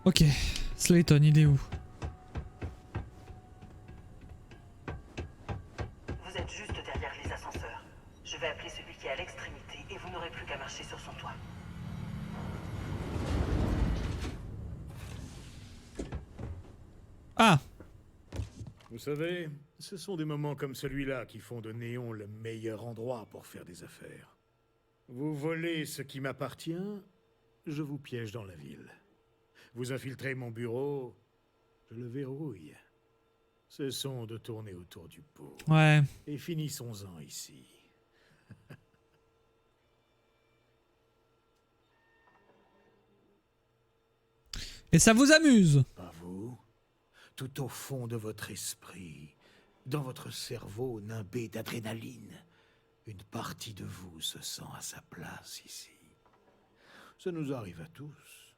Ok, Slayton, il est où? Vous êtes juste derrière les ascenseurs. Je vais appeler celui qui est à l'extrémité et vous n'aurez plus qu'à marcher sur son toit. Ah! Vous savez, ce sont des moments comme celui-là qui font de Néon le meilleur endroit pour faire des affaires. Vous volez ce qui m'appartient, je vous piège dans la ville. Vous infiltrez mon bureau, je le verrouille. Cessons de tourner autour du pot. Ouais. Et finissons-en ici. Et ça vous amuse? Pas vous. Tout au fond de votre esprit, dans votre cerveau nimbé d'adrénaline, une partie de vous se sent à sa place ici. Ça nous arrive à tous.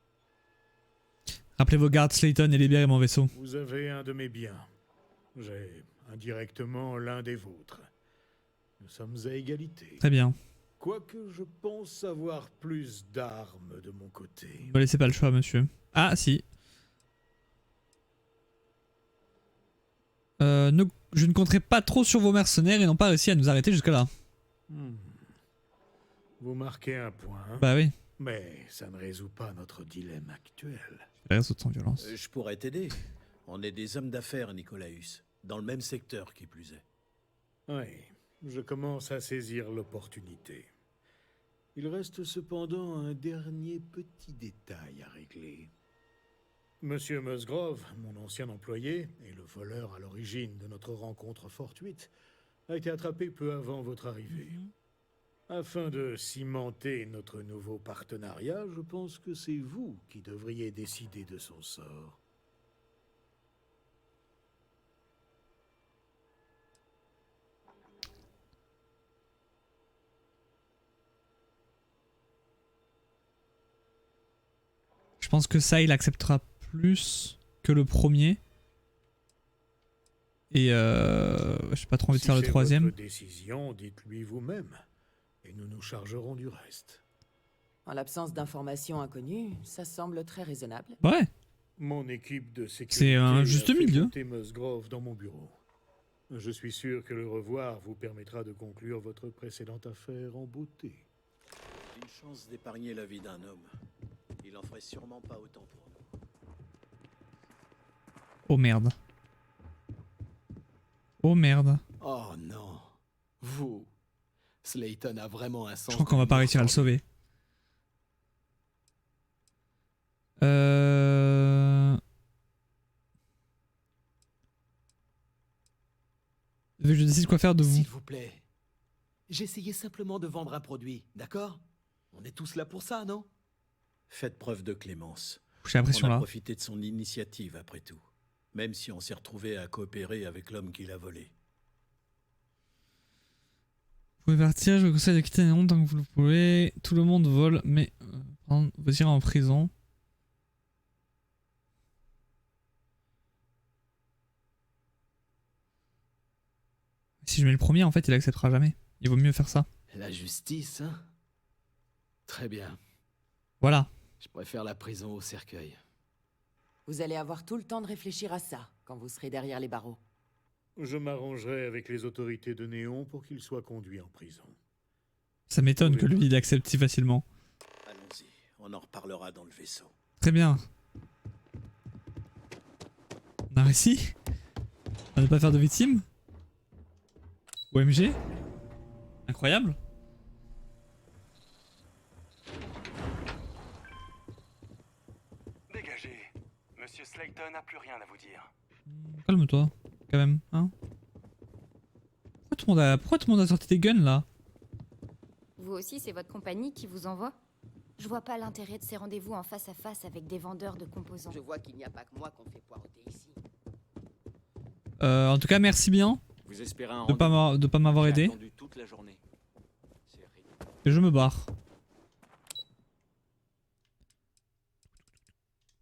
Rappelez vos gardes, Slayton, et libérez mon vaisseau. Vous avez un de mes biens. J'ai indirectement l'un des vôtres. Nous sommes à égalité. Très bien. Quoique je pense avoir plus d'armes de mon côté. Ne me laissez pas le choix, monsieur. Ah, si. Je ne compterai pas trop sur vos mercenaires et n'ont pas réussi à nous arrêter jusque là. Vous marquez un point. Bah oui. Mais ça ne résout pas notre dilemme actuel. Les réseaux sans violence. Je pourrais t'aider. On est des hommes d'affaires, Nicolaus. Dans le même secteur, qui plus est. Oui, je commence à saisir l'opportunité. Il reste cependant un dernier petit détail à régler. Monsieur Musgrove, mon ancien employé, et le voleur à l'origine de notre rencontre fortuite, a été attrapé peu avant votre arrivée. Afin de cimenter notre nouveau partenariat, je pense que c'est vous qui devriez décider de son sort. Je pense que ça, il acceptera plus que le premier. Et j'ai pas trop envie de faire le troisième. Si c'est votre décision, dites-lui vous-même. Et nous nous chargerons du reste. En l'absence d'informations inconnues, ça semble très raisonnable. Ouais. Mon équipe de sécurité C'est un juste a fait milieu. monter Musgrove dans mon bureau. Je suis sûr que le revoir vous permettra de conclure votre précédente affaire en beauté. Une chance d'épargner la vie d'un homme. Il en ferait sûrement pas autant pour nous. Oh merde. Oh merde. Oh non. Vous. Slayton a vraiment un sens. Je crois qu'on va pas réussir à le sauver. Je décide quoi faire de vous. S'il vous plaît. J'essayais simplement de vendre un produit, d'accord? On est tous là pour ça, non? Faites preuve de clémence. J'ai l'impression On a là. profité de son initiative après tout. Même si on s'est retrouvé à coopérer avec l'homme qui l'a volé. Vous pouvez partir, je vous conseille de quitter Néon tant que vous le pouvez. Tout le monde vole, mais vous irez en prison. Si je mets le premier, en fait, il acceptera jamais. Il vaut mieux faire ça. La justice, hein? Très bien. Voilà. Je préfère la prison au cercueil. Vous allez avoir tout le temps de réfléchir à ça quand vous serez derrière les barreaux. Je m'arrangerai avec les autorités de Néon pour qu'il soit conduit en prison. Ça m'étonne que lui, il accepte si facilement. Allons-y, on en reparlera dans le vaisseau. Très bien. On a réussi à ne pas faire de victimes. OMG. Incroyable. Dégagez. Monsieur Slayton n'a plus rien à vous dire. Calme-toi, quand même, hein. Pourquoi tout le monde a sorti des guns là? Vous aussi, c'est votre compagnie qui vous envoie? Je vois pas l'intérêt de ces rendez-vous en face à face avec des vendeurs de composants. Je vois qu'il n'y a pas que moi qu'on fait poireauter ici. En tout cas, merci bien Vous espérez un de pas m'avoir aidé. attendu toute la journée. Et je me barre.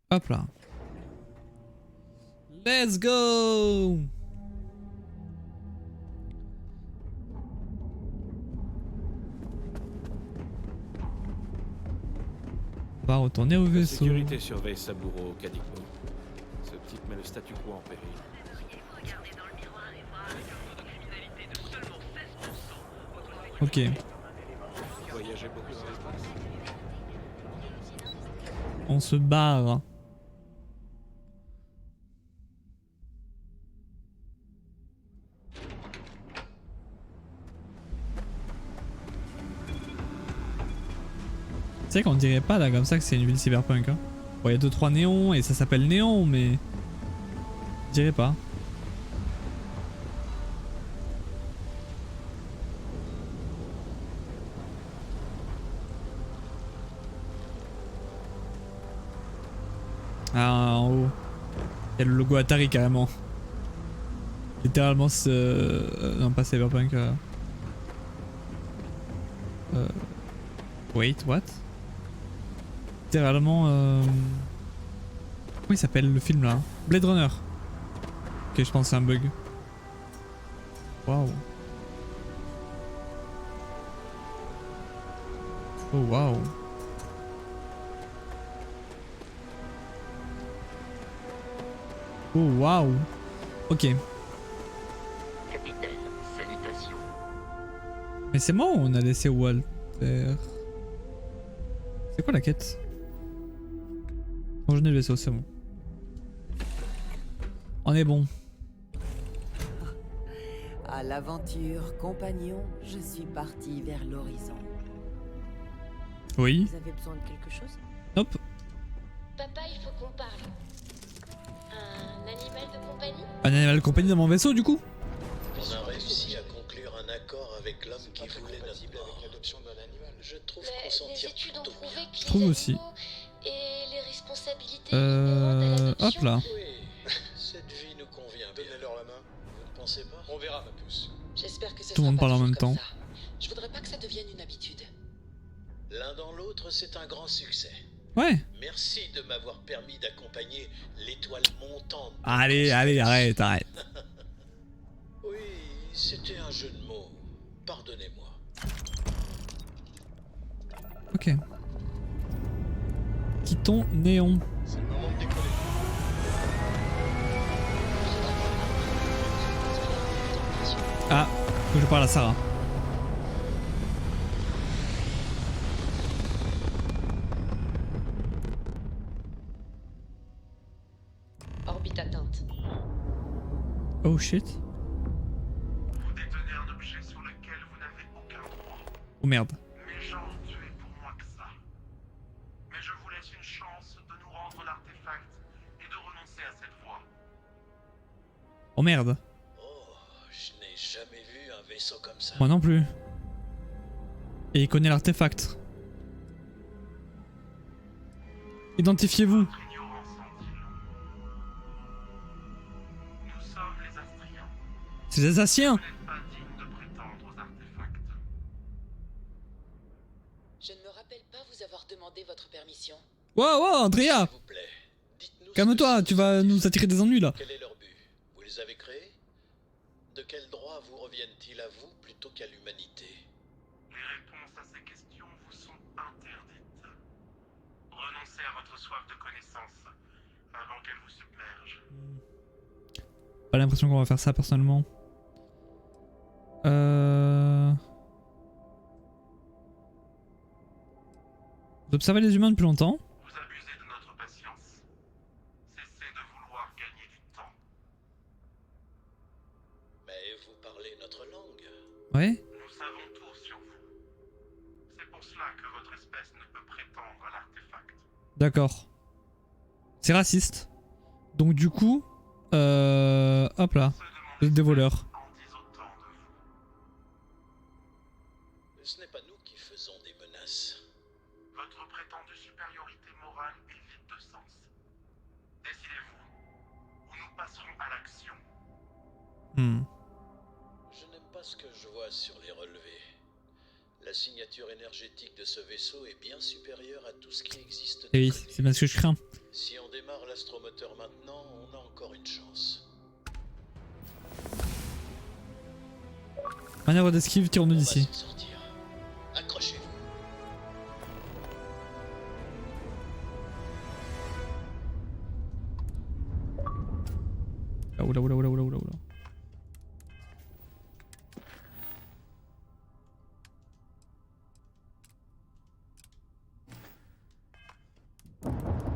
Hop là. Let's go! On va va retourner au La vaisseau. sécurité surveille Saburo au Kadikmo. Ce type met le statu quo en péril. Ok. Voyagez beaucoup dans l'espace. On se barre. C'est vrai qu'on dirait pas là comme ça que c'est une ville cyberpunk. Hein. Bon, il y a 2-3 néons et ça s'appelle néon, mais. Je dirais pas. Ah, en haut. Il y a le logo Atari carrément. Littéralement ce. Non, pas cyberpunk. Wait, what? Littéralement. Comment il s'appelle le film là? Blade Runner. Ok, je pense que c'est un bug. Waouh. Oh waouh. Oh waouh. Ok. Capitaine, salutations. Mais c'est moi ou on a laissé Walter? C'est quoi la quête? Changer le vaisseau, c'est bon. On est bon. À l'aventure, compagnon, je suis parti vers l'horizon. Oui. Vous avez besoin de quelque chose? Hop. Papa, il faut qu'on parle. Un animal de compagnie? Un animal de compagnie dans mon vaisseau du coup? On a réussi à conclure un accord avec l'homme qui voulait notre mort. Je trouve qu'on s'en tire plutôt bien. Je trouve aussi. Et les responsabilités inhérentes à l'adoption. Hop là. Oui, cette vie nous convient bien. Donnez-leur la main. Vous ne pensez pas? On verra, ma puce. J'espère que ce Tout le monde parle en même temps. Je voudrais pas que ça devienne une habitude. L'un dans l'autre, c'est un grand succès. Ouais. Merci de m'avoir permis d'accompagner l'étoile montante. Allez, allez, arrête, arrête. Oui, c'était un jeu de mots. Pardonnez-moi. Ok. Quittons Néon. C'est le moment de décoller. Ah, faut que je parle à Sarah. Orbite atteinte. Oh shit. Vous détenez un objet sur lequel vous n'avez aucun droit. Oh merde. Mes gens ont tué pour moins que ça. Mais je vous laisse une chance de nous rendre l'artefact et de renoncer à cette voie. Oh merde. Oh, je n'ai jamais vu un vaisseau comme ça. Moi non plus. Et il connaît l'artefact. Identifiez-vous. Votre ignorance en dit long. Nous sommes les Astriens. C'est les Asiens. Vous n'êtes pas dignes de prétendre aux artefacts. Je ne me rappelle pas vous avoir demandé votre permission. Wow, wow, Andrea. S'il vous plaît, dites-nous. Calme-toi, tu vas nous attirer des ennuis là. Quel est leur but? Vous les avez créés? De quel droit vous reviennent-ils à vous plutôt qu'à l'humanité? Les réponses à ces questions vous sont interdites. Renoncez à votre soif de connaissance avant qu'elle vous submerge. Pas l'impression qu'on va faire ça personnellement. Vous observez les humains depuis longtemps. Vous abusez de notre patience. Cessez de vouloir gagner du temps. Mais vous parlez notre langue. Ouais. Nous savons tout sur vous. C'est pour cela que votre espèce ne peut prétendre à l'artefact. D'accord. C'est raciste. Donc du coup, hop là, Ceux de mon vous êtes des voleurs. en disent autant de vous. Ce n'est pas nous qui faisons des menaces. Votre prétendue supériorité morale est vide de sens. Décidez-vous, ou nous passerons à l'action. Je n'aime pas ce que je vois sur les relevés. La signature énergétique de ce vaisseau est bien supérieure à tout ce qui existe. Et de oui, prévu. c'est bien ce que je crains. Si on démarre l'astromoteur maintenant, on a encore une chance. Manœuvre d'esquive, tirons-nous On va d'ici. s'en sortir. Accrochez-vous. Oula, oula, oula, oula, oula, oula.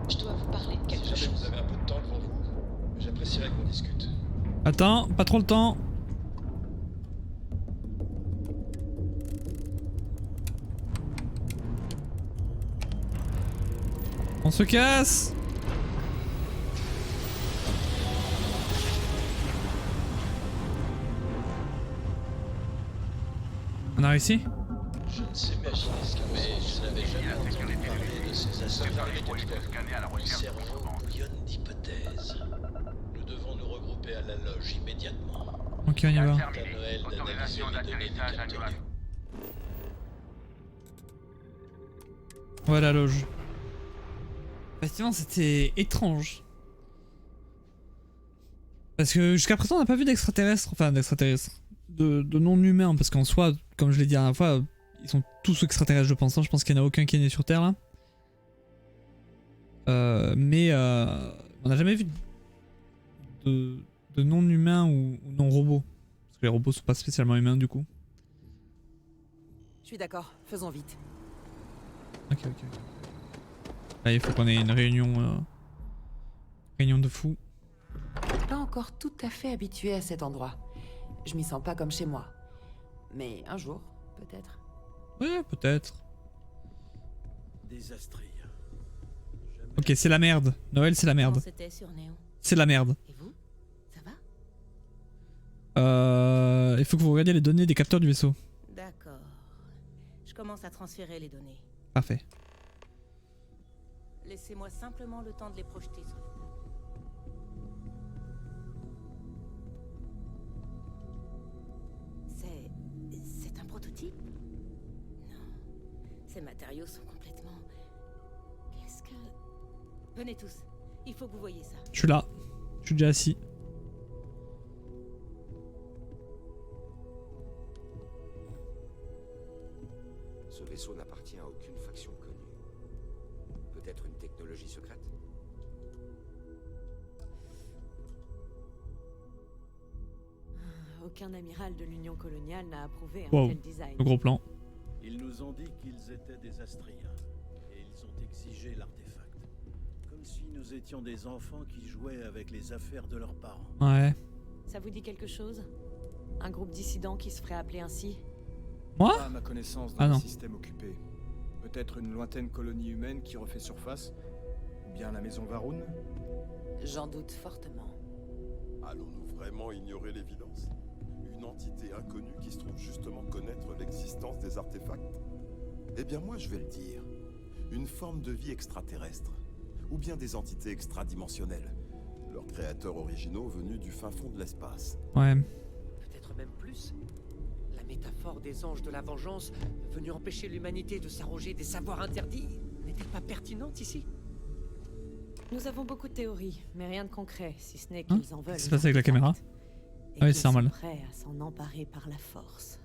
Je dois vous parler de quelque chose. Si jamais vous avez un peu de temps devant vous, j'apprécierais qu'on discute. Attends, pas trop le temps. On se casse. On a réussi? Je ne sais pas imaginer ce que mais je n'avais jamais entendu parler de ces assassins avec mon cerveau bouillonne d'hypothèses. Nous devons nous regrouper à la loge immédiatement. Ok, on y va. À Noël d'analyser les données des capteurs. Ouais, la loge. Effectivement, c'était étrange. Parce que jusqu'à présent, on n'a pas vu d'extraterrestres. Enfin, d'extraterrestres. De non-humains. Parce qu'en soi, comme je l'ai dit la dernière fois, ils sont tous extraterrestres, je pense. Je pense qu'il n'y en a aucun qui est né sur Terre, là. Mais on n'a jamais vu de non-humains ou non-robots. Parce que les robots sont pas spécialement humains, du coup. Je suis d'accord, faisons vite. Ok. Là, il faut qu'on ait une réunion. Réunion de fous. Pas encore tout à fait habitué à cet endroit. Je m'y sens pas comme chez moi. Mais un jour, peut-être. Ouais, peut-être. Des Astria. Ok, c'est la merde. Noël, c'est la merde. C'était sur Néon. C'est la merde. Et vous? Ça va? Il faut que vous regardiez les données des capteurs du vaisseau. D'accord. Je commence à transférer les données. Parfait. Laissez-moi simplement le temps de les projeter sur la table. C'est un prototype? Non. Ces matériaux sont complètement... Qu'est-ce que... Venez tous. Il faut que vous voyez ça. Je suis là. Je suis déjà assis. Ce vaisseau n'appartient à aucune faction connue. Peut-être une technologie secrète? Aucun amiral de l'Union coloniale n'a approuvé un Wow, tel design. le gros plan. Ils nous ont dit qu'ils étaient des Astriens. Et ils ont exigé l'artefact. Comme si nous étions des enfants qui jouaient avec les affaires de leurs parents. Ouais. Ça vous dit quelque chose? Un groupe dissident qui se ferait appeler ainsi? Moi? Pas à ma connaissance dans Ah le non. système occupé. Peut-être une lointaine colonie humaine qui refait surface? Ou bien la maison Varun? J'en doute fortement. Allons-nous vraiment ignorer l'évidence? Une entité inconnue qui se trouve justement connaître l'existence des artefacts? Eh bien moi je vais le dire. Une forme de vie extraterrestre. Ou bien des entités extradimensionnelles. Leurs créateurs originaux venus du fin fond de l'espace. Ouais. Peut-être même plus. La métaphore des anges de la vengeance, venus empêcher l'humanité de s'arroger des savoirs interdits, n'est-elle pas pertinente ici? Nous avons beaucoup de théories, mais rien de concret, si ce n'est qu'ils en veulent. Qu'est-ce qui se passe avec la caméra? Et Ah oui, qu'ils c'est normal. sont prêts à s'en emparer par la force.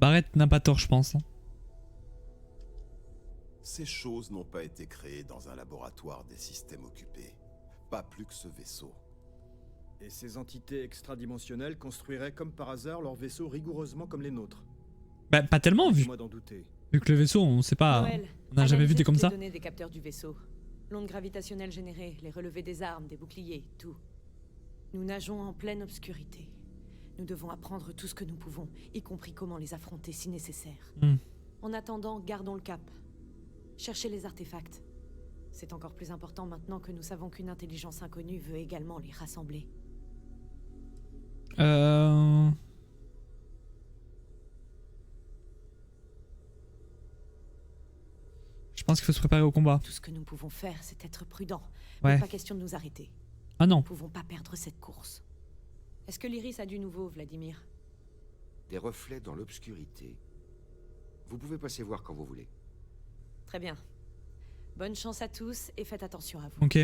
Barrett n'a pas tort, je pense. Ces choses n'ont pas été créées dans un laboratoire des systèmes occupés. Pas plus que ce vaisseau. Et ces entités extradimensionnelles construiraient comme par hasard leurs vaisseaux rigoureusement comme les nôtres? Bah, pas tellement, vu Moi d'en douter. que le vaisseau, on sait pas. Noël, On n'a jamais vu analysez des comme toutes ça. les données des capteurs du vaisseau. L'onde gravitationnelle générée, les relevés des armes, des boucliers, tout. Nous nageons en pleine obscurité. Nous devons apprendre tout ce que nous pouvons, y compris comment les affronter si nécessaire. En attendant, gardons le cap. Cherchez les artefacts. C'est encore plus important maintenant que nous savons qu'une intelligence inconnue veut également les rassembler. Je pense qu'il faut se préparer au combat. Tout ce que nous pouvons faire, c'est être prudents. Ouais. Mais pas question de nous arrêter. Ah non. Nous ne pouvons pas perdre cette course. Est-ce que l'Iris a du nouveau, Vladimir? Des reflets dans l'obscurité. Vous pouvez passer voir quand vous voulez. Très bien. Bonne chance à tous et faites attention à vous. Ok.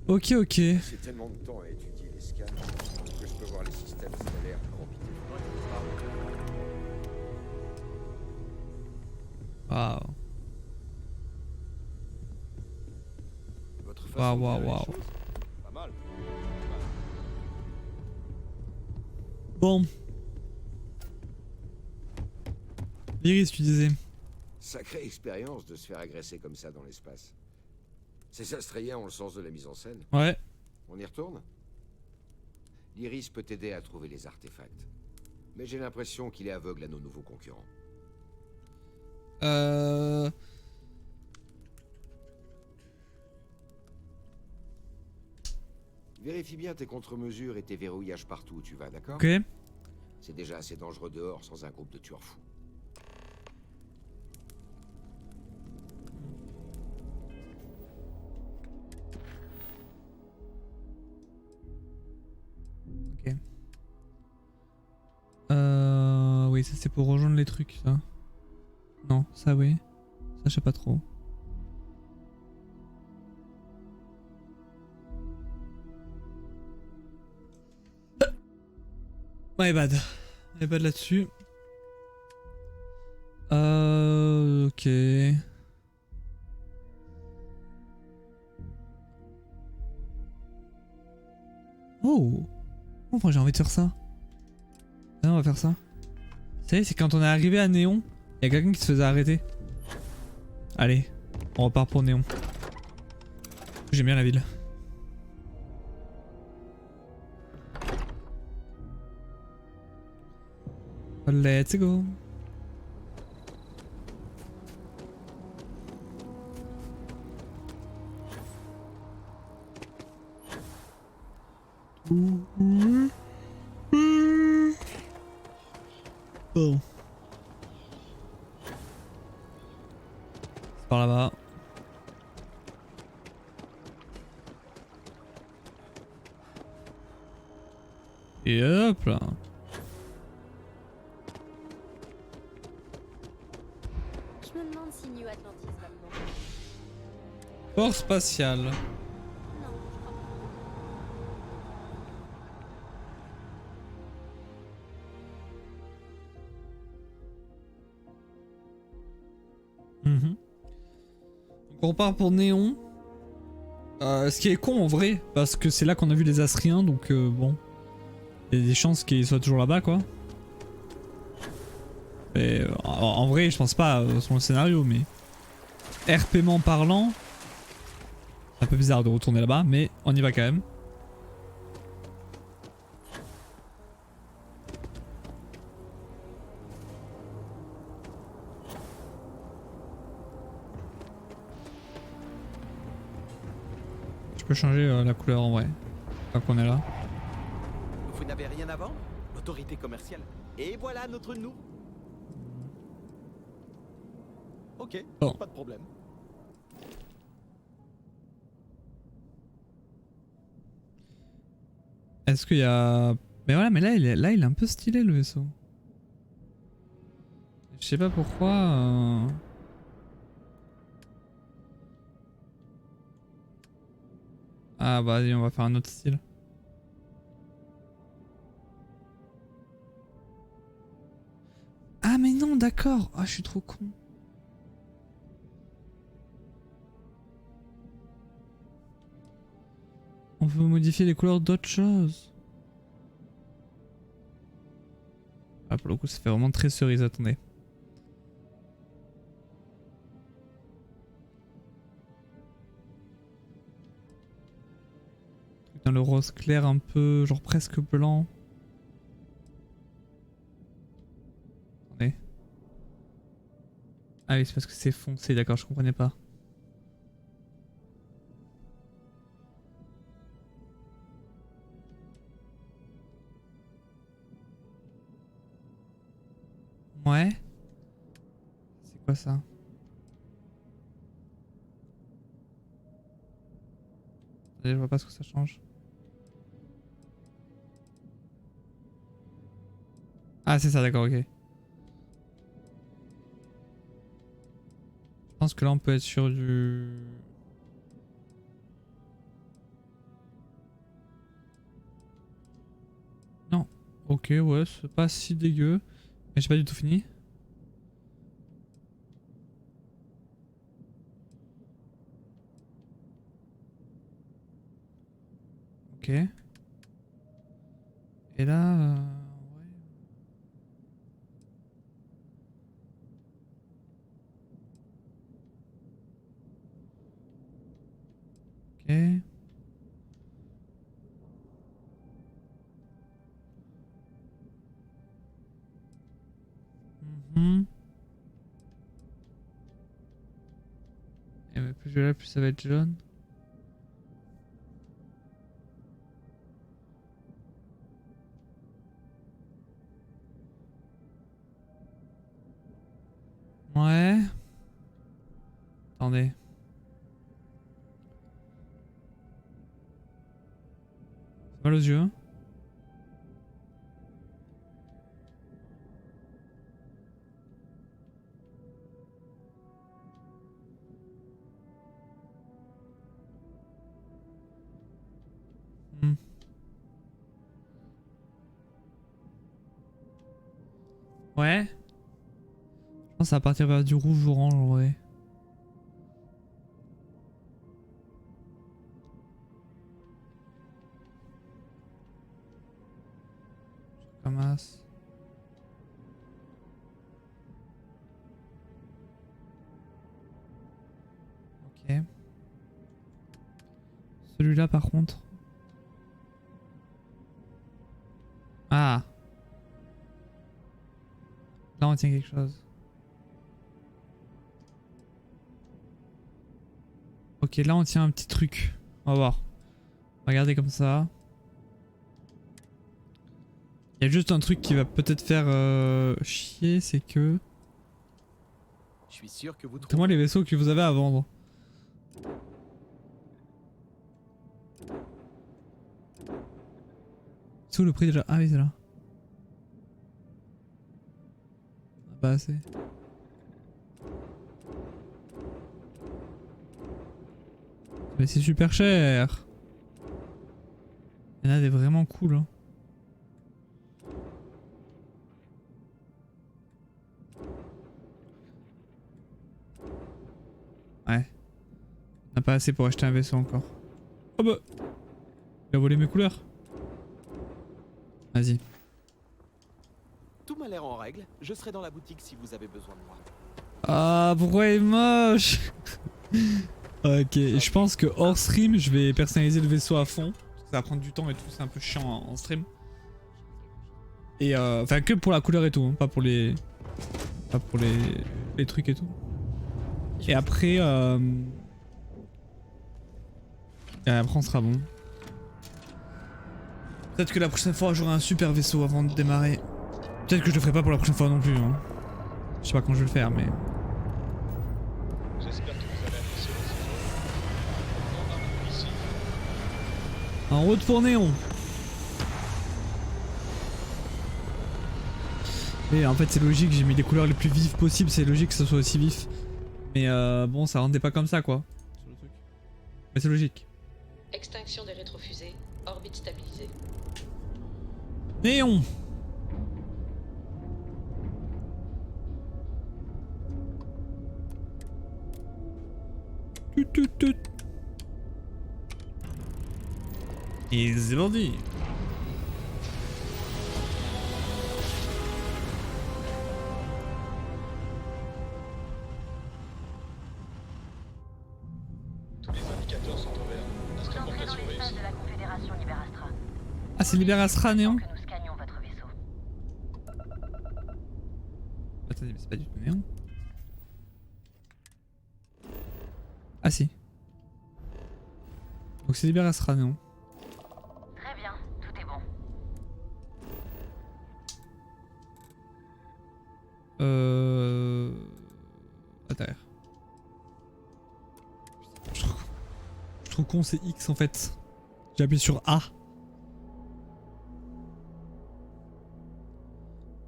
Ok. C'est tellement de temps à étudier les scans que je peux voir les systèmes stellaires palpiter. Waouh. Pas mal. Bon. Iris, tu disais. Sacrée expérience de se faire agresser comme ça dans l'espace. Ces Astriens ont le sens de la mise en scène. Ouais. On y retourne? L'Iris peut t'aider à trouver les artefacts. Mais j'ai l'impression qu'il est aveugle à nos nouveaux concurrents. Vérifie bien tes contre-mesures et tes verrouillages partout où tu vas, d'accord? Ok. C'est déjà assez dangereux dehors sans un groupe de tueurs fous. Ok. Oui, ça c'est pour rejoindre les trucs, ça. Non, ça oui. Ça je sais pas trop. My bad. My bad là-dessus. Ok. Oh. Enfin, j'ai envie de faire ça. Ah, on va faire ça. Vous savez, c'est quand on est arrivé à Néon, il y a quelqu'un qui se faisait arrêter. Allez, on repart pour Néon. J'aime bien la ville. Let's go. Bon. C'est par là-bas. Et hop là. Je me demande si New Atlantis va me manquer. Port spatial. Donc on part pour Néon. Ce qui est con en vrai, parce que c'est là qu'on a vu les Astriens, donc bon. Il y a des chances qu'ils soient toujours là-bas quoi. Mais en vrai, je pense pas sur le scénario, mais RPment parlant, c'est un peu bizarre de retourner là-bas, mais on y va quand même. Je peux changer la couleur en vrai, tant qu'on est là. Vous n'avez rien à vendre? Autorité commerciale. Et voilà notre nous. Ok, bon. Pas de problème. Est-ce qu'il y a... Mais voilà, mais là il est un peu stylé le vaisseau. Je sais pas pourquoi... Ah bah vas-y, on va faire un autre style. Ah mais non, d'accord. Ah, je suis trop con. On peut modifier les couleurs d'autres choses. Ah, pour le coup, ça fait vraiment très cerise, attendez. Dans le rose clair un peu, genre presque blanc. Attendez. Ah oui, c'est parce que c'est foncé, d'accord, je comprenais pas. Ouais. C'est quoi ça? Je vois pas ce que ça change. Ah c'est ça, d'accord, ok. Je pense que là on peut être sur du... Non. Ok, ouais, c'est pas si dégueu. Mais j'ai pas du tout fini. Et là... ouais. Ok. Et mais plus je vais là, plus ça va être jaune. Ouais. Attendez. C'est mal aux yeux. Hein. Ouais. Je pense que ça va partir vers du rouge-orange en vrai. Je ramasse. Ok. Celui-là par contre. Ah. Là on tient quelque chose. Ok, là on tient un petit truc. On va voir. Regardez comme ça. Il y a juste un truc qui va peut-être faire chier, c'est que... Je suis sûr que vous trouvez... Montrez-moi les vaisseaux que vous avez à vendre. C'est où le prix déjà? Ah oui, c'est là. Pas assez. Mais c'est super cher. Il y en a des vraiment cool. Hein. Ouais. On n'a pas assez pour acheter un vaisseau encore. Oh bah. Il a volé mes couleurs. Vas-y. Tout m'a l'air en règle. Je serai dans la boutique si vous avez besoin de moi. Ah, pourquoi il est moche? Ok, je pense que hors stream, je vais personnaliser le vaisseau à fond. Ça va prendre du temps et tout, c'est un peu chiant en stream. Et enfin que pour la couleur et tout, hein, pas pour les trucs et tout. Et après on sera bon. Peut-être que la prochaine fois j'aurai un super vaisseau avant de démarrer. Peut-être que je le ferai pas pour la prochaine fois non plus. Hein. Je sais pas quand je vais le faire, mais. J'espère que vous allez apprécier le ici. En route pour Néon. Et en fait c'est logique, j'ai mis les couleurs les plus vives possibles, c'est logique que ça soit aussi vif. Mais bon, ça rendait pas comme ça quoi. Mais c'est logique. Extinction des rétrofusées, orbite stabilisée. Néon. Tout. Et c'est parti. Tous les indicateurs sont au vert. Instrumentation réussie. de la Confédération Liberastra. Ah, c'est Liberastra, Néon? Que nous scannions votre vaisseau. Attendez, mais c'est pas du tout Néon. Ah si. Donc c'est Liberastra, Néon. Très bien, tout est bon. Attends. Je suis trop con, c'est X en fait. J'ai appuyé sur A.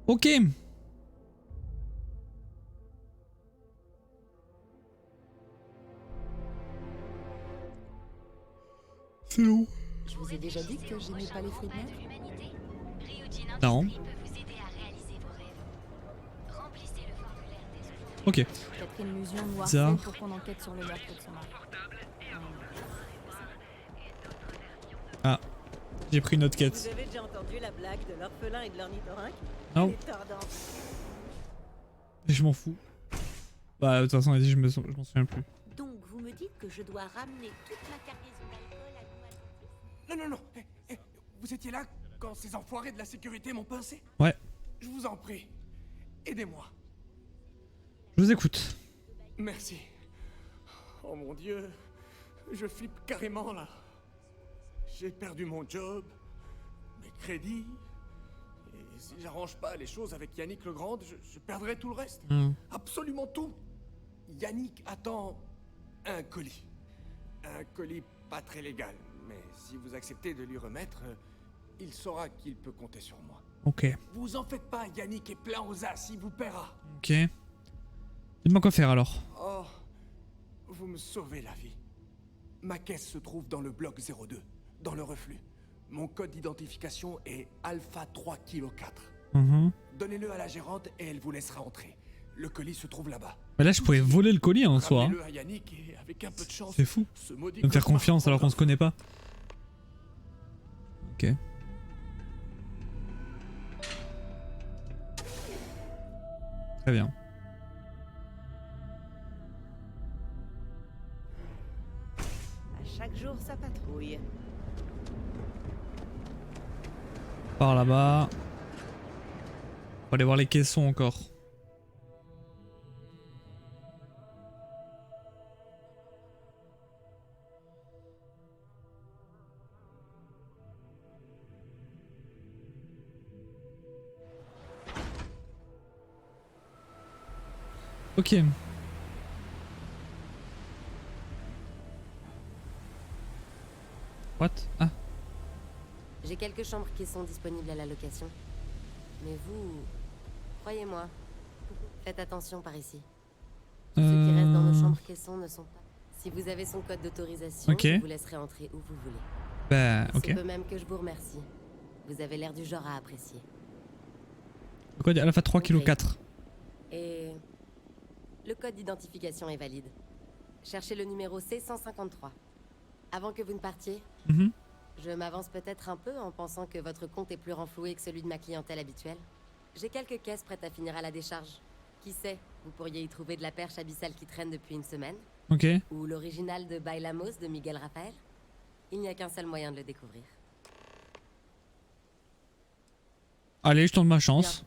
Ok. C'est long. Je vous ai déjà dit que j'aimais pas les fruits de mer. Non. Ok. Peut-être qu'Illusion nous Bizarre. harcèle pour qu'on enquête sur le meurtre de son mari. Ah. J'ai pris une autre quête. Vous avez déjà entendu la blague de l'orphelin et de l'ornithorynque? Non. Elle est tordante. Je m'en fous. Bah, de toute façon, vas-y, je m'en souviens plus. Donc, vous me dites que je dois ramener toute la cargaison d'alcool à New Atlantis? Non. Vous étiez là quand ces enfoirés de la sécurité m'ont pincé? Ouais. Je vous en prie. Aidez-moi. Je vous écoute. Merci. Oh mon Dieu. Je flippe carrément là. J'ai perdu mon job, mes crédits. Et si j'arrange pas les choses avec Yannick Legrand, je perdrai tout le reste. Absolument tout. Yannick attend un colis. Un colis pas très légal. Mais si vous acceptez de lui remettre, il saura qu'il peut compter sur moi. Ok. Vous en faites pas, Yannick est plein aux as, il vous paiera. Ok. Dis-moi quoi faire alors. Oh, vous me sauvez la vie. Ma caisse se trouve dans le bloc 02, dans le reflux. Mon code d'identification est Alpha 3 kg 4. Donnez-le à la gérante et elle vous laissera entrer. Le colis se trouve là-bas. Mais là, je pourrais voler le colis en soi. Ramenez-le à Yannick et avec un peu de chance, C'est fou. ce maudit De me faire cauchemar confiance alors qu'on se connaît pas. Ok. Très bien. À chaque jour, sa patrouille. Par là-bas. On va aller voir les caissons encore. Ok. What? Ah. J'ai quelques chambres qui sont disponibles à la location. Mais vous... Croyez-moi, faites attention par ici. Ceux qui restent dans nos chambres caissons ne sont pas... Si vous avez son code d'autorisation, je vous laisserai entrer où vous voulez. Bah, ok. C'est peu même que je vous remercie. Vous avez l'air du genre à apprécier. Quoi, Alpha 3 kg 4. Et... le code d'identification est valide. Cherchez le numéro C153. Avant que vous ne partiez, je m'avance peut-être un peu en pensant que votre compte est plus renfloué que celui de ma clientèle habituelle. J'ai quelques caisses prêtes à finir à la décharge. Qui sait, vous pourriez y trouver de la perche abyssale qui traîne depuis une semaine. Ok. Ou l'original de Bailamos de Miguel Raphael. Il n'y a qu'un seul moyen de le découvrir. Allez, je tente ma chance.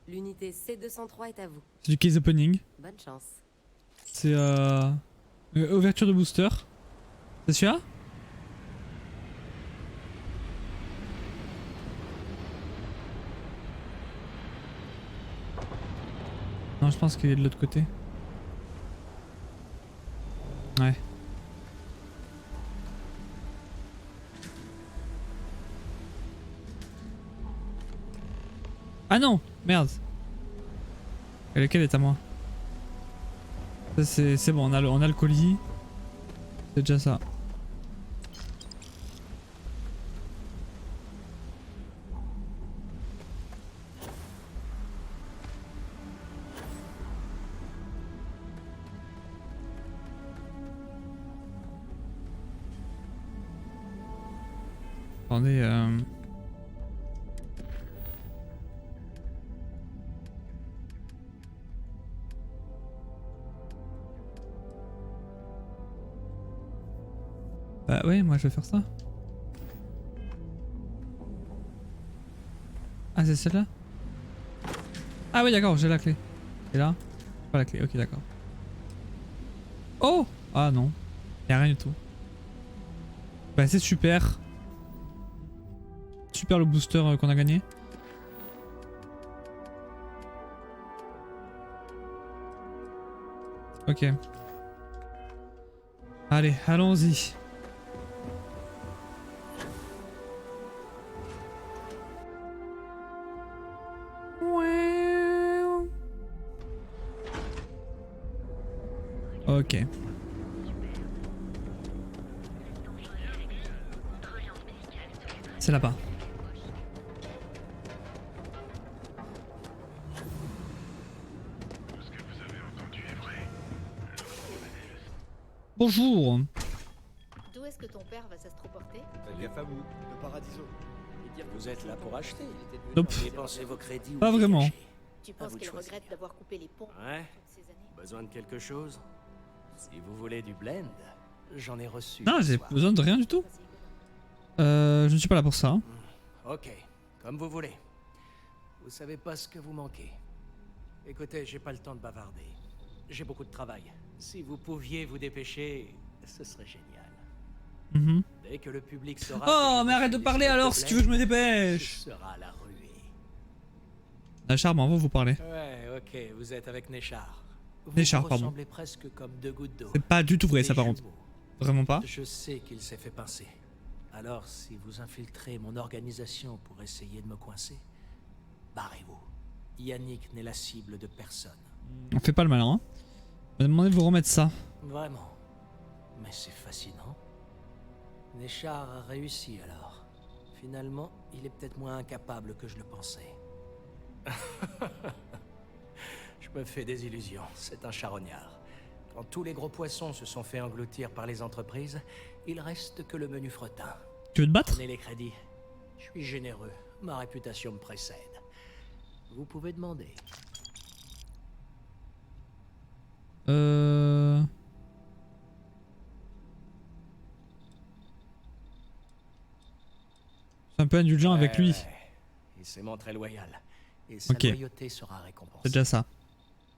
L'unité C203 est à vous. C'est du case opening. Bonne chance. C'est ouverture de booster. C'est celui-là? Non, je pense qu'il est de l'autre côté. Ouais. Ah non, merde. Et lequel est à moi? C'est bon, on a le colis. C'est déjà ça. Attendez, bah ouais, moi je vais faire ça. Ah, c'est celle-là? Ah oui, d'accord, j'ai la clé. Et là? Pas la clé, ok, d'accord. Oh! Ah non, y'a rien du tout. Bah c'est super. Super le booster qu'on a gagné. Ok. Allez, allons-y. Ok. C'est là-bas. Bonjour. D'où est-ce est-ce que ton père va s'astroporter? Faites gaffe à vous, le paradiso. Vous êtes là pour acheter. Nope. Dépensez vos crédits. Pas ou vraiment. dégagez. Tu À penses vous de qu'il choisir. regrette d'avoir coupé les ponts Ouais. toutes ces années? Besoin de quelque chose? Si vous voulez du blend, j'en ai reçu. Non, ce j'ai soir. besoin de rien du tout. Je ne suis pas là pour ça. Hein. Ok, comme vous voulez. Vous savez pas ce que vous manquez. Écoutez, j'ai pas le temps de bavarder. J'ai beaucoup de travail. Si vous pouviez vous dépêcher, ce serait génial. Mhm. Dès que le public saura. Oh, que mais je arrête fais de des parler stocks alors de si tu veux que je me blend, dépêche. ce sera la ruée. Nechar, vous parler. Ouais, ok, vous êtes avec Nechar. Vous Nechar, vous pardon. ressemblez presque comme deux gouttes d'eau. C'est pas du tout vrai ça Des par contre. jumeaux. Vraiment pas. Je sais qu'il s'est fait pincer. Alors, si vous infiltrez mon organisation pour essayer de me coincer, barrez-vous. Yannick n'est la cible de personne. On fait pas le malin. Hein. On m'a demandé de vous remettre ça. Vraiment. Mais c'est fascinant. Nechar a réussi alors. Finalement, il est peut-être moins incapable que je le pensais. Je me fais des illusions, c'est un charognard. Quand tous les gros poissons se sont fait engloutir par les entreprises, il reste que le menu fretin. Tu veux te battre? Prenez les crédits. Je suis généreux, ma réputation me précède. Vous pouvez demander. C'est un peu indulgent avec lui. Il s'est montré loyal. Et sa Ok. loyauté sera récompensée. C'est déjà ça.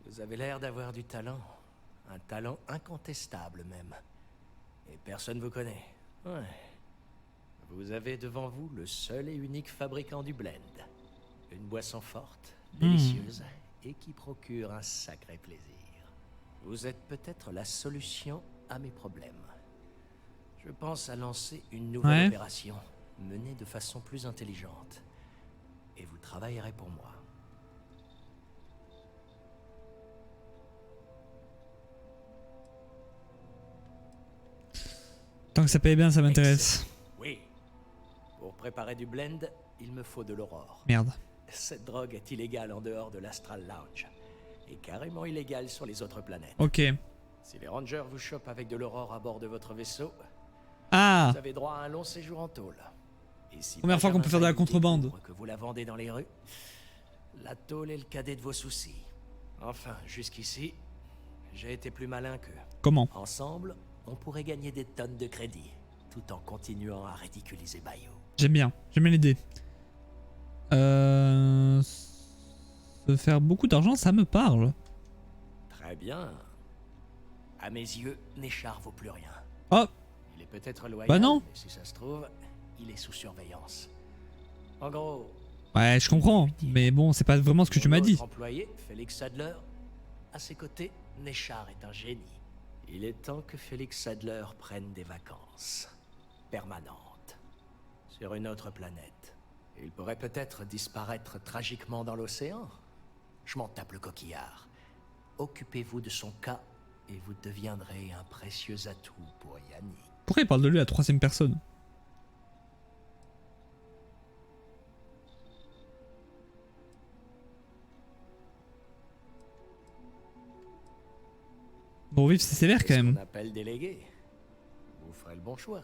Vous avez l'air d'avoir du talent. Un talent incontestable même. Et personne vous connaît. Ouais. Vous avez devant vous le seul et unique fabricant du blend. Une boisson forte, délicieuse et qui procure un sacré plaisir. Vous êtes peut-être la solution à mes problèmes. Je pense à lancer une nouvelle opération, menée de façon plus intelligente. Et vous travaillerez pour moi. Tant que ça paye bien, ça m'intéresse. Oui. Pour préparer du blend, il me faut de l'aurore. Merde. Cette drogue est illégale en dehors de l'Astral Lounge. Et carrément illégale sur les autres planètes. Ok. Si les rangers vous chopent avec de l'aurore à bord de votre vaisseau, Ah. vous avez droit à un long séjour en tôle. Et si Première fois qu'on peut faire de la Benjamin contrebande. découvre que vous la vendez dans les rues, la tôle est le cadet de vos soucis. Enfin, jusqu'ici, j'ai été plus malin qu'eux. Comment? Ensemble, on pourrait gagner des tonnes de crédits, tout en continuant à ridiculiser Bayou. J'aime bien l'idée. Se faire beaucoup d'argent, ça me parle. Très bien. À mes yeux, Nechar vaut plus rien. Oh. Il est peut-être loyal, Bah non. mais si ça se trouve, il est sous surveillance. En gros, Ouais, je comprends. Mais bon, c'est pas vraiment ce que tu m'as dit. notre employé, Félix Sadler, à ses côtés, Nechar est un génie. Il est temps que Félix Sadler prenne des vacances. Permanentes. Sur une autre planète. Il pourrait peut-être disparaître tragiquement dans l'océan. Je m'en tape le coquillard. Occupez-vous de son cas et vous deviendrez un précieux atout pour Yannick. Pourquoi il parle de lui à la troisième personne? Bon, vif, c'est sévère quand même. On appelle délégué. Vous ferez le bon choix.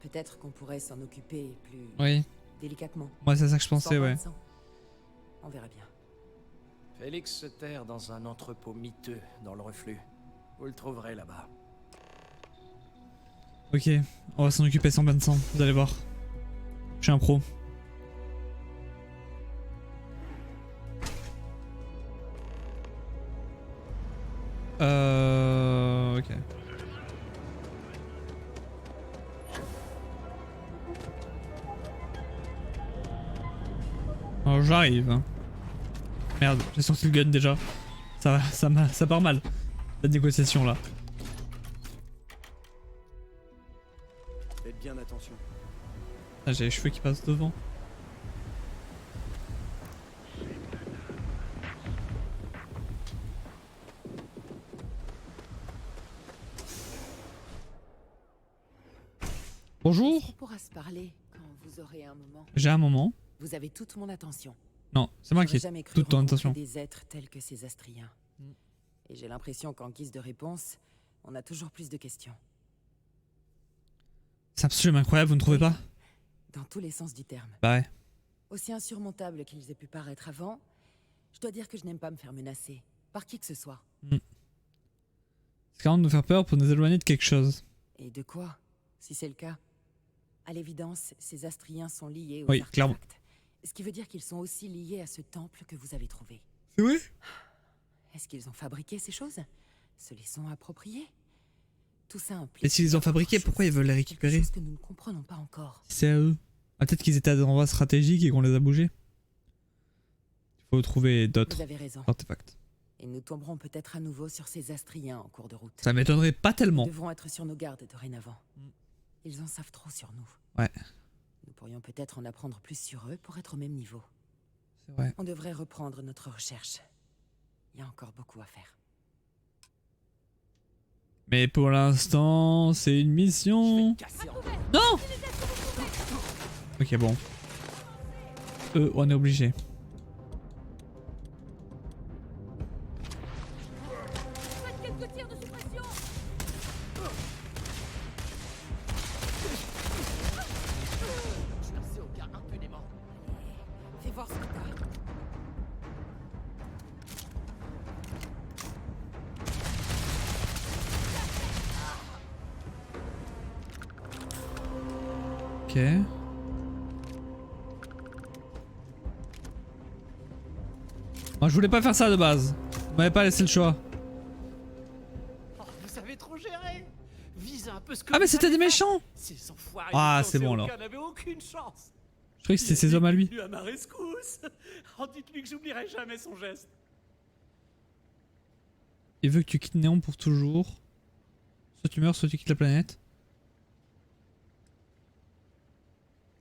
Peut-être qu'on pourrait s'en occuper plus Oui. délicatement. Moi, c'est ça que je pensais, Sans ouais. sang. On verra bien. Félix se terre dans un entrepôt miteux dans le reflux. Vous le trouverez là-bas. Ok, on va s'en occuper sans bain de sang, vous allez voir. Je suis un pro. Ok. Oh, j'arrive. Merde, j'ai sorti le gun déjà. Ça part mal. La négociation là. Faites bien attention. Ah, j'ai les cheveux qui passent devant. Bonjour. On pourra se parler quand vous aurez un moment. J'ai un moment. Vous avez toute mon attention. Non, c'est moi J'aurais qui jamais ai cru toute ton rencontrer attention. des êtres tels que ces Astriens. Et j'ai l'impression qu'en guise de réponse, on a toujours plus de questions. C'est absolument incroyable, vous ne trouvez pas? Dans tous les sens du terme. Bah ouais. Aussi insurmontable qu'ils aient pu paraître avant, je dois dire que je n'aime pas me faire menacer. Par qui que ce soit. C'est quand même de nous faire peur pour nous éloigner de quelque chose. Et de quoi, si c'est le cas? À l'évidence, ces Astriens sont liés aux Oui, artefacts. clairement. Ce qui veut dire qu'ils sont aussi liés à ce temple que vous avez trouvé. C'est vrai? Est-ce qu'ils ont fabriqué ces choses? Se les sont appropriées? Tout ça implique... Et s'ils les ont fabriqués, pourquoi ils veulent les récupérer? Quelque chose que nous ne comprenons pas encore. C'est à eux. Ah, peut-être qu'ils étaient à des endroits stratégiques et qu'on les a bougés. Il faut trouver d'autres Vous avez raison. artefacts. Et nous tomberons peut-être à nouveau sur ces Astriens en cours de route. Ça m'étonnerait pas tellement. Nous devrons être sur nos gardes dorénavant. Ils en savent trop sur nous. Ouais. Nous pourrions peut-être en apprendre plus sur eux pour être au même niveau. C'est vrai. On devrait reprendre notre recherche. Il y a encore beaucoup à faire. Mais pour l'instant, c'est une mission. Non! Ok, bon. On est obligé. Quelques tirs de suppression. Je passais au gars impunément. Fais voir ce que t'as. Ok. Moi je voulais pas faire ça de base. Vous m'avez pas laissé le choix. Oh, vous savez trop gérer. Visez un peu ce que Ah mais vous c'était savez des faire. méchants. Ces enfoirés Ah, de c'est bon, Clancy alors. Oka n'avaient aucune chance. Je croyais que c'était ses hommes à lui. Il est venu à ma rescousse. Oh, dites-lui que j'oublierai jamais son geste. Il veut que tu quittes Néon pour toujours. Soit tu meurs, soit tu quittes la planète.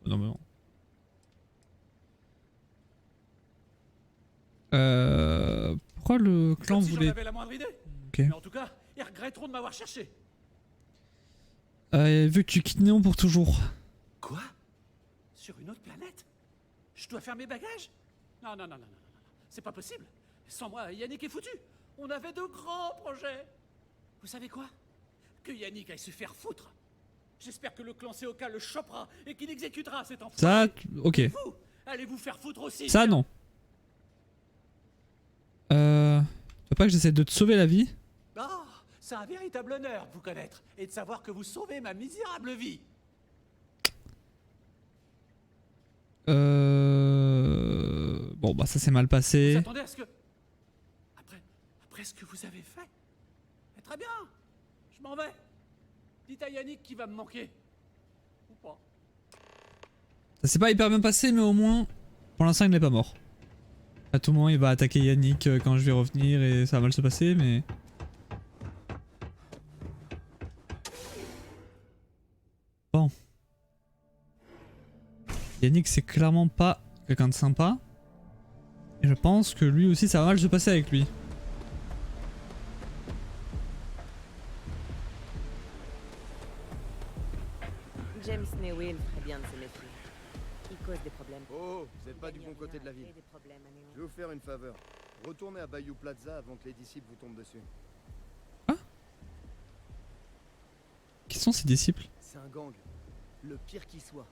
Non mais non. Pourquoi le clan Comme si j'en voulait... avais la moindre idée. Ok. Mais en tout cas, ils regretteront de m'avoir cherché. Il veut que tu quittes Néon pour toujours. Quoi? Sur une autre planète? Je dois faire mes bagages? Non, non, non, non, non, non. C'est pas possible. Sans moi, Yannick est foutu. On avait de grands projets. Vous savez quoi? Que Yannick aille se faire foutre. J'espère que le clan Seoka le chopera et qu'il exécutera cet enfant. Ça, ok. Vous, allez vous faire foutre aussi. Ça non. Tu veux pas que j'essaie de te sauver la vie? Ah, c'est un véritable honneur de vous connaître et de savoir que vous sauvez ma misérable vie. Bon bah ça s'est mal passé. Vous attendez à ce que... Après ce que vous avez fait? Mais très bien. Je m'en vais. Dites à Yannick qu'il va me manquer. Ou pas. Ça s'est pas hyper bien passé mais au moins pour l'instant il n'est pas mort. À tout moment il va attaquer Yannick quand je vais revenir et ça va mal se passer mais... Bon. Yannick c'est clairement pas quelqu'un de sympa. Et je pense que lui aussi ça va mal se passer avec lui. James Newell ferait bien de se méfier. Il cause des problèmes. Oh, vous êtes pas du bon côté de la ville. Des problèmes à Néon. Je vais vous faire une faveur. Retournez à Bayou Plaza avant que les disciples vous tombent dessus. Qui sont ces disciples? C'est un gang. Le pire qui soit.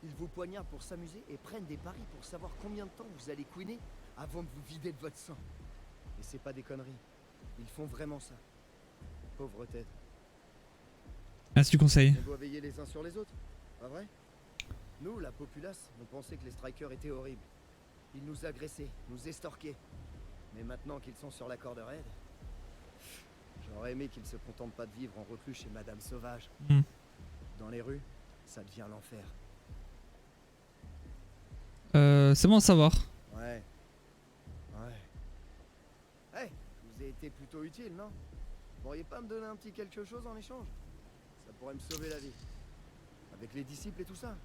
Ils vous poignardent pour s'amuser et prennent des paris pour savoir combien de temps vous allez couiner avant de vous vider de votre sang. Et c'est pas des conneries. Ils font vraiment ça. Pauvre Ted. Merci du conseil. On doit veiller les uns sur les autres, pas vrai? Nous, la populace, on pensait que les strikers étaient horribles. Ils nous agressaient, nous estorquaient. Mais maintenant qu'ils sont sur la corde raide, j'aurais aimé qu'ils se contentent pas de vivre en reclus chez Madame Sauvage. Dans les rues, ça devient l'enfer. C'est bon à savoir. Ouais. Hey, vous avez été plutôt utile, non? Vous pourriez pas me donner un petit quelque chose en échange? Ça pourrait me sauver la vie. Avec les disciples et tout ça.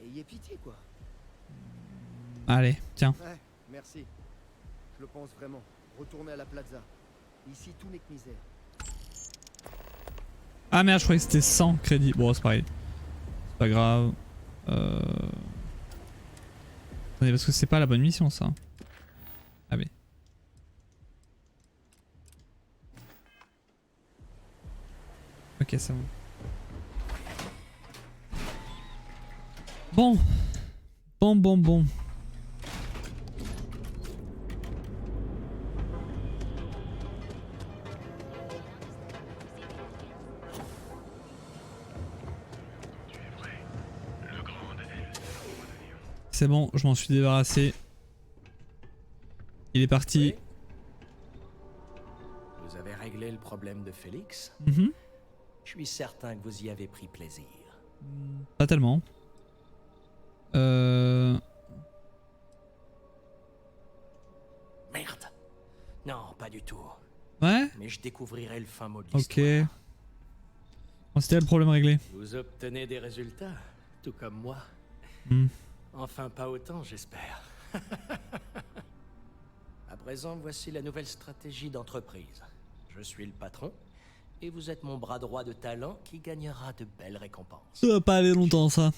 Ayez pitié, quoi. Allez, tiens. Ouais, merci. Je le pense vraiment. Retournez à la plaza. Ici, tout n'est que misère. Ah merde, je croyais que c'était 100 crédits. Bon, c'est pareil. C'est pas grave. Attendez, parce que c'est pas la bonne mission, ça. Ah oui. Ok, c'est bon. Bon. Bon. C'est bon, je m'en suis débarrassé. Il est parti. Vous avez réglé le problème de Félix? Mhm. Je suis certain que vous y avez pris plaisir. Pas tellement. Merde. Non, pas du tout. Ouais? Mais je découvrirai le fin mot de Ok. l'histoire. Bon, c'était le problème réglé. Vous obtenez des résultats, tout comme moi. Hmm. Enfin, pas autant, j'espère. À présent, voici la nouvelle stratégie d'entreprise. Je suis le patron, et vous êtes mon bras droit de talent qui gagnera de belles récompenses. Ça va pas aller longtemps ça.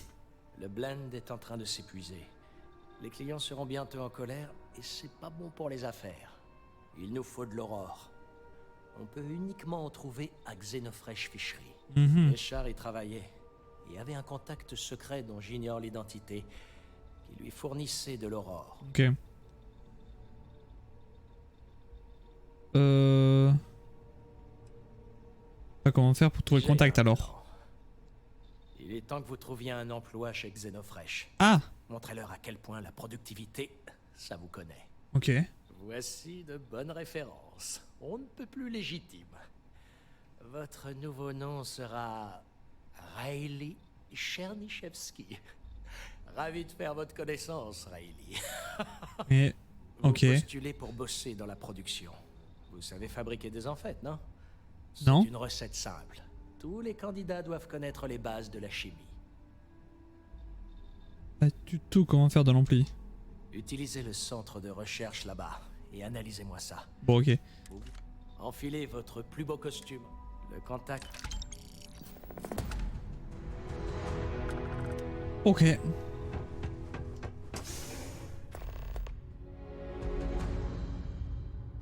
Le blend est en train de s'épuiser. Les clients seront bientôt en colère, et c'est pas bon pour les affaires. Il nous faut de l'aurore. On peut uniquement en trouver à Xenofresh Fichery. Richard y travaillait, et avait un contact secret dont j'ignore l'identité, qui lui fournissait de l'aurore. Ok. Comment faire pour trouver le contact alors? Il est temps que vous trouviez un emploi chez Xenofresh. Ah! Montrez-leur à quel point la productivité, ça vous connaît. Ok. Voici de bonnes références. On ne peut plus légitime. Votre nouveau nom sera Riley Chernyshevsky. Ravi de faire votre connaissance, Riley. Mais, ok. Vous postulez pour bosser dans la production. Vous savez fabriquer des amphètes, non? Non. C'est une recette simple. Tous les candidats doivent connaître les bases de la chimie. Pas du tout comment faire de l'ampli. Utilisez le centre de recherche là-bas et analysez-moi ça. Bon, ok. Enfilez votre plus beau costume. Le contact. Ok.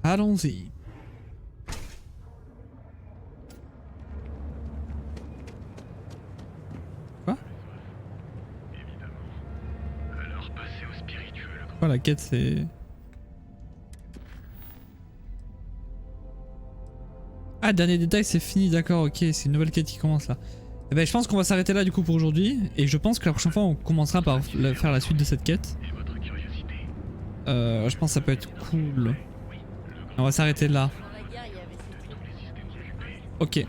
Allons-y. Quoi? Alors passez au spirituel. Quoi la quête c'est... Ah, dernier détail, c'est fini, d'accord, ok, c'est une nouvelle quête qui commence là. Eh ben, je pense qu'on va s'arrêter là du coup pour aujourd'hui, et je pense que la prochaine fois on commencera par faire la suite de cette quête. Je pense que ça peut être cool. On va s'arrêter là. Ok.